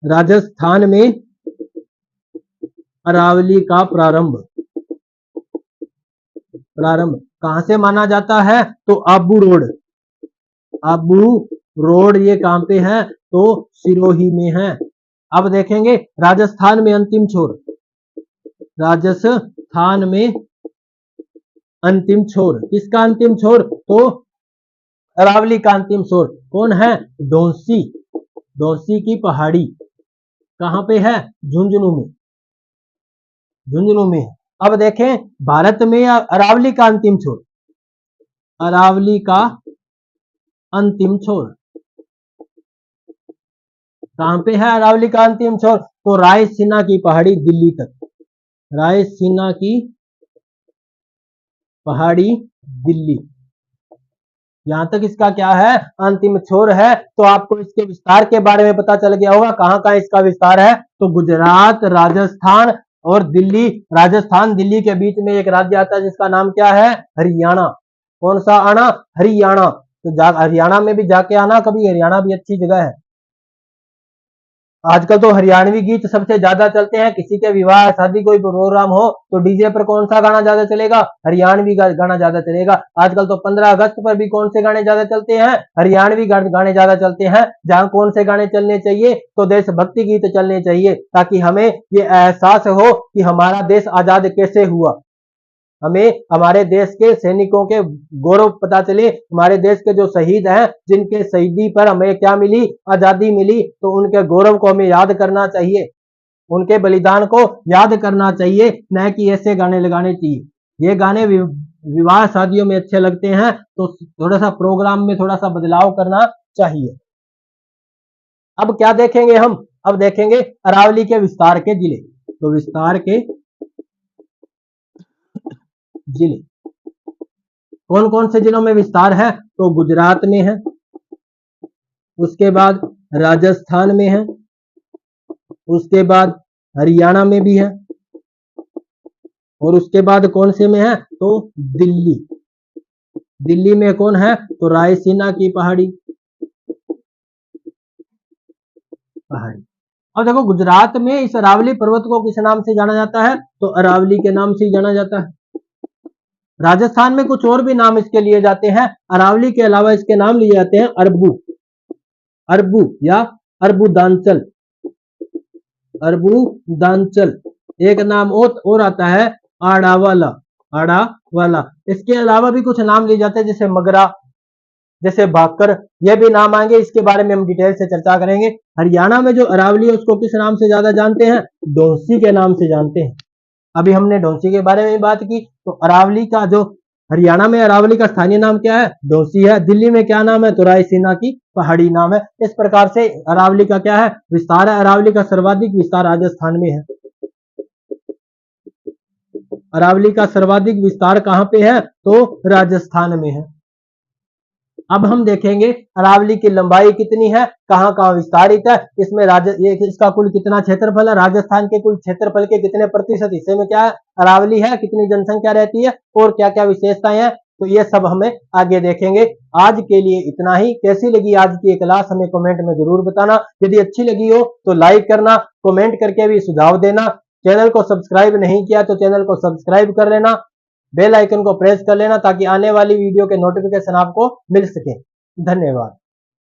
राजस्थान में अरावली का प्रारंभ कहां से माना जाता है, तो आबू रोड ये कहां पे है, तो सिरोही में है। अब देखेंगे राजस्थान में अंतिम छोर, किसका अंतिम छोर, तो अरावली का अंतिम छोर कौन है, डोंसी की पहाड़ी कहां पे है, झुंझुनू में। अब देखें भारत में अरावली का अंतिम छोर कहां पे है, अरावली का अंतिम छोर, तो रायसीना की पहाड़ी दिल्ली तक, रायसीना की पहाड़ी दिल्ली, यहां तक इसका क्या है, अंतिम छोर है। तो आपको इसके विस्तार के बारे में पता चल गया होगा, कहां कहां इसका विस्तार है, तो गुजरात, राजस्थान और दिल्ली। राजस्थान दिल्ली के बीच में एक राज्य आता है जिसका नाम क्या है, हरियाणा। कौन सा आना, हरियाणा। तो हरियाणा में भी जाके आना कभी, हरियाणा भी अच्छी जगह है। आजकल तो हरियाणवी गीत सबसे ज्यादा चलते हैं, किसी के विवाह शादी कोई प्रोग्राम हो तो डीजे पर कौन सा गाना ज्यादा चलेगा, हरियाणवी गाना ज्यादा चलेगा। आजकल तो 15 अगस्त पर भी कौन से गाने ज्यादा चलते हैं, हरियाणवी गाने ज्यादा चलते हैं। जहां कौन से गाने चलने चाहिए, तो देशभक्ति गीत चलने चाहिए, ताकि हमें ये एहसास हो कि हमारा देश आजाद कैसे हुआ, हमें हमारे देश के सैनिकों के गौरव पता चले, हमारे देश के जो शहीद हैं जिनके शहीदी पर हमें क्या मिली, आजादी मिली, तो उनके गौरव को हमें याद करना चाहिए, उनके बलिदान को याद करना चाहिए, न कि ऐसे गाने लगाने चाहिए। ये गाने विवाह शादियों में अच्छे लगते हैं, तो थोड़ा सा प्रोग्राम में थोड़ा सा बदलाव करना चाहिए। अब क्या देखेंगे हम, अब देखेंगे अरावली के विस्तार के जिले। तो विस्तार के जिले कौन कौन से जिलों में विस्तार है, तो गुजरात में है, उसके बाद राजस्थान में है, उसके बाद हरियाणा में भी है, और उसके बाद कौन से में है, तो दिल्ली में कौन है, तो रायसीना की पहाड़ी। अब देखो गुजरात में इस अरावली पर्वत को किस नाम से जाना जाता है, तो अरावली के नाम से जाना जाता है। राजस्थान में कुछ और भी नाम इसके लिए जाते हैं, अरावली के अलावा इसके नाम लिए जाते हैं अरबू या अरबूदांचल। एक नाम और आता है आड़ावाला। इसके अलावा भी कुछ नाम लिए जाते हैं, जैसे मगरा, जैसे भाकर, ये भी नाम आएंगे, इसके बारे में हम डिटेल से चर्चा करेंगे। हरियाणा में जो अरावली है उसको किस नाम से ज्यादा जानते हैं, डोंसी के नाम से जानते हैं। अभी हमने डोंसी के बारे में बात की, तो अरावली का जो हरियाणा में अरावली का स्थानीय नाम क्या है, डोंसी है। दिल्ली में क्या नाम है, तो रायसीना की पहाड़ी नाम है। इस प्रकार से अरावली का क्या है, विस्तार है। अरावली का सर्वाधिक विस्तार राजस्थान में है। अरावली का सर्वाधिक विस्तार कहां पे है, तो राजस्थान में है। अब हम देखेंगे अरावली की लंबाई कितनी है, कहां कहां विस्तारित है, इसमें इसका कुल कितना क्षेत्रफल है, राजस्थान के कुल क्षेत्रफल के कितने प्रतिशत हिस्से में क्या है, अरावली है, कितनी जनसंख्या रहती है, और क्या क्या विशेषताएं हैं, तो ये सब हमें आगे देखेंगे। आज के लिए इतना ही। कैसी लगी आज की क्लास हमें कमेंट में जरूर बताना। यदि अच्छी लगी हो तो लाइक करना, कमेंट करके भी सुझाव देना। चैनल को सब्सक्राइब नहीं किया तो चैनल को सब्सक्राइब कर लेना। बेल आइकन को प्रेस कर लेना ताकि आने वाली वीडियो के नोटिफिकेशन आपको मिल सके। धन्यवाद।